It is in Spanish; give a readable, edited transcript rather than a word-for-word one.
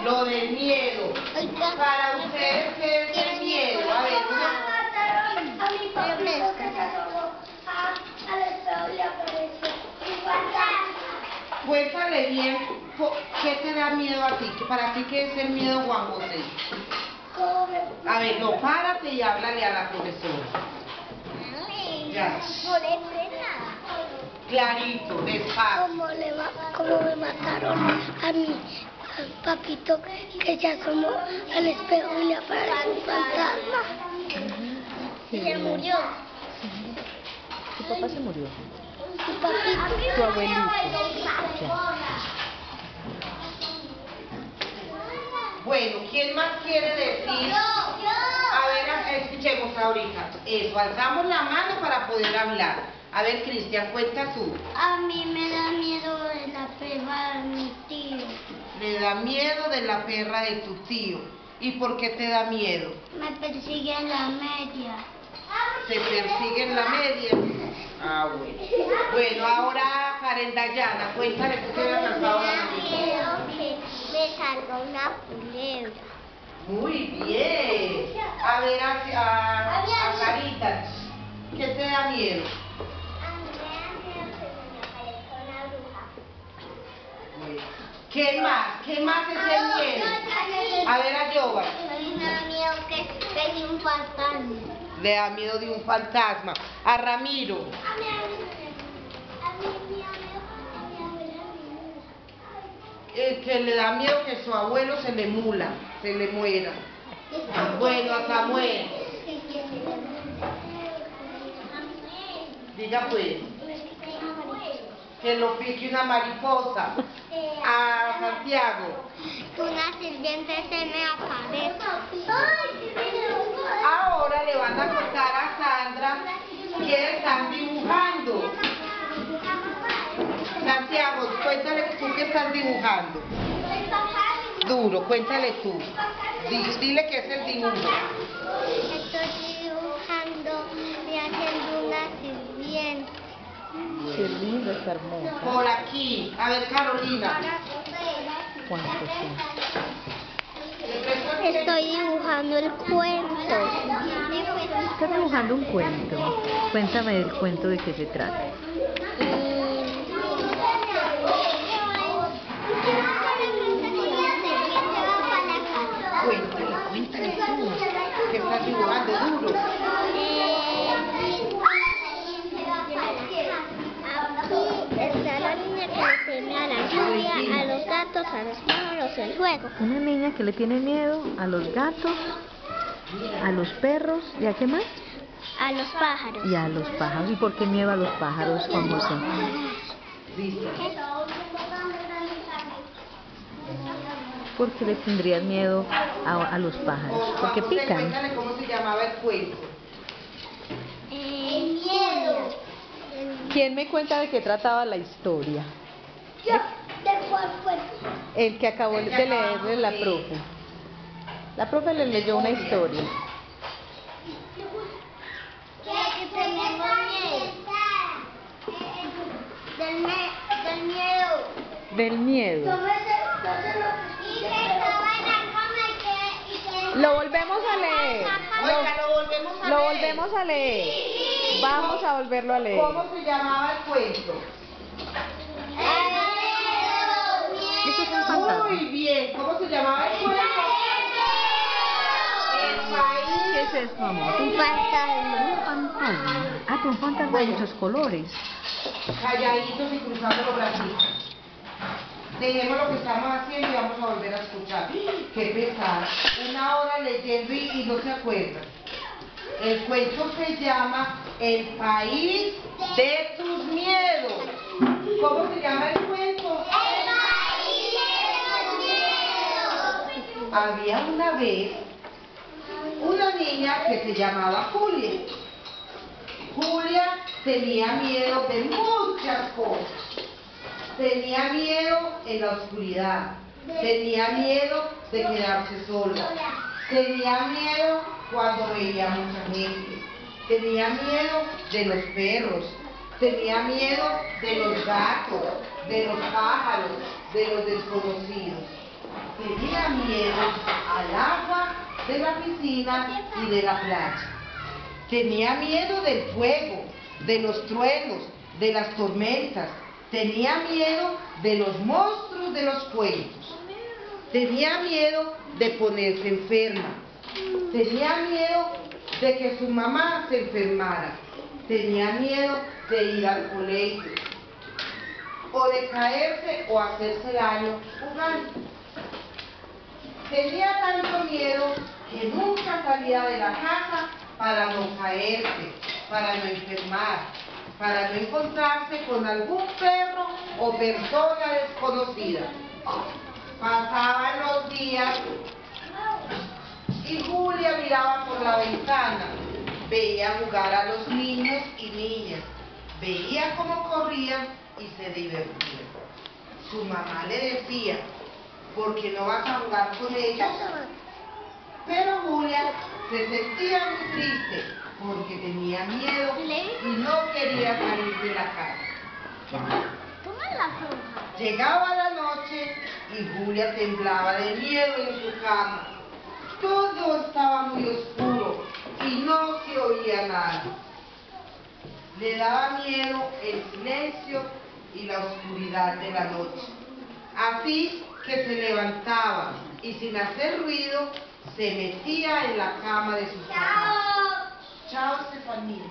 Lo del miedo. Para ustedes, ¿qué es el miedo? A ver, A mi papito que se asomó al espejo y le apareció un fantasma. cuéntale bien, ¿qué te da miedo a ti? ¿Para ti qué es el miedo, Juan José? A ver, no, párate y háblale a la profesora. Ya. No le pena. Clarito, despacio. Como me mataron a mi papito que se asomó al espejo y le apareció un fantasma. Y se murió. ¿Tu papá se murió? Tu papito. Tu abuelito. Bueno, ¿quién más quiere decir? A ver, escuchemos ahorita. Eso, alzamos la mano para poder hablar. A ver, Cristian, cuenta tú. A mí me da miedo de la perra de mi tío. Le da miedo de la perra de tu tío. ¿Y por qué te da miedo? Me persigue en la media. ¿Te persigue en la media? Ah, bueno. Bueno, ahora Karen Dayana, cuéntale tú que habías alzado la mano. Que me salga una culebra. Muy bien. A ver, a Carita, ¿qué te da miedo? A mí me da miedo que se me aparezca una bruja. Bueno. ¿Qué más? ¿Qué más es el miedo? A ver, a Yoba. A mí me da miedo que venga un fantasma. Le da miedo de un fantasma. A Ramiro. A mí me da miedo que mi abuela me muera. Que le da miedo que su abuelo se le mula, se le muera. Bueno, a Samuel. Diga pues, que lo pique una mariposa. A Santiago. Una sirviente se me aparece. Ahora le van a contar a Sandra que están dibujando. Santiago, cuéntale tú que estás dibujando. Duro, cuéntale tú. Dile que es el dibujo. Estoy dibujando y haciendo una sirviente. Qué linda, está hermosa. Por aquí. A ver, Carolina. ¿Cuántos son? Estoy dibujando el cuento. Estás dibujando un cuento. Cuéntame del cuento, de qué se trata. Cuéntale tú. ¿Qué estás dibujando? Duro. Aquí está la niña que le teme a la lluvia, a los gatos, a los pájaros, el juego. Una niña que le tiene miedo a los gatos, a los perros, ¿y a qué más? A los pájaros. Y a los pájaros. ¿Y por qué miedo a los pájaros, Juan José? ¿Por qué le tendrías miedo a los pájaros? Porque pican. Cuéntale cómo se llamaba el cuento. El miedo. ¿Quién me cuenta de qué trataba la historia? Yo, ¿de cuál fue? El que acabó de leerle la profe. La profe le leyó una historia. Que tenemos miedo. Del miedo. Del miedo. Y que estaba en la cama y que Lo volvemos a leer. Oiga, lo volvemos a Lo leer. volvemos a leer. Vamos a volverlo a leer. ¿Cómo se llamaba el cuento? Eso es un fantasma. Muy bien. ¿Cómo se llamaba el cuento? El país. ¿Qué es eso, amor? Un fantasma. Un fantasma. Ah, que un fantasma de muchos colores. Calladitos y cruzando los bracitos. Dejemos lo que estamos haciendo y vamos a volver a escuchar. Qué pesada. Una hora leyendo y no se acuerdan. El cuento se llama El país de tus miedos. ¿Cómo se llama el cuento? El país de los miedos. Había una vez una niña que se llamaba Julia. Julia tenía miedo de muchas cosas. Tenía miedo en la oscuridad. Tenía miedo de quedarse sola. Tenía miedo cuando veía mucha gente. Tenía miedo de los perros. Tenía miedo de los gatos, de los pájaros, de los desconocidos. tenía miedo al agua de la piscina y de la playa. Tenía miedo del fuego, de los truenos, de las tormentas. Tenía miedo de los monstruos de los cuentos. Tenía miedo de ponerse enferma. Tenía miedo de que su mamá se enfermara. Tenía miedo de ir al colegio, o de caerse o hacerse daño jugando. Tenía tanto miedo que nunca salía de la casa para no caerse, para no enfermar, para no encontrarse con algún perro o persona desconocida. Pasaban los días y Julia miraba por la ventana, veía jugar a los niños y niñas, veía cómo corrían y se divertían. Su mamá le decía, ¿por qué no vas a jugar con ellos? Pero Julia se sentía muy triste porque tenía miedo y no quería salir de la casa. Llegaba la noche y Julia temblaba de miedo en su cama. Todo estaba muy oscuro y no se oía nada. Le daba miedo el silencio y la oscuridad de la noche. Así que se levantaba y sin hacer ruido se metía en la cama de sus papás. Chao, Estefanía.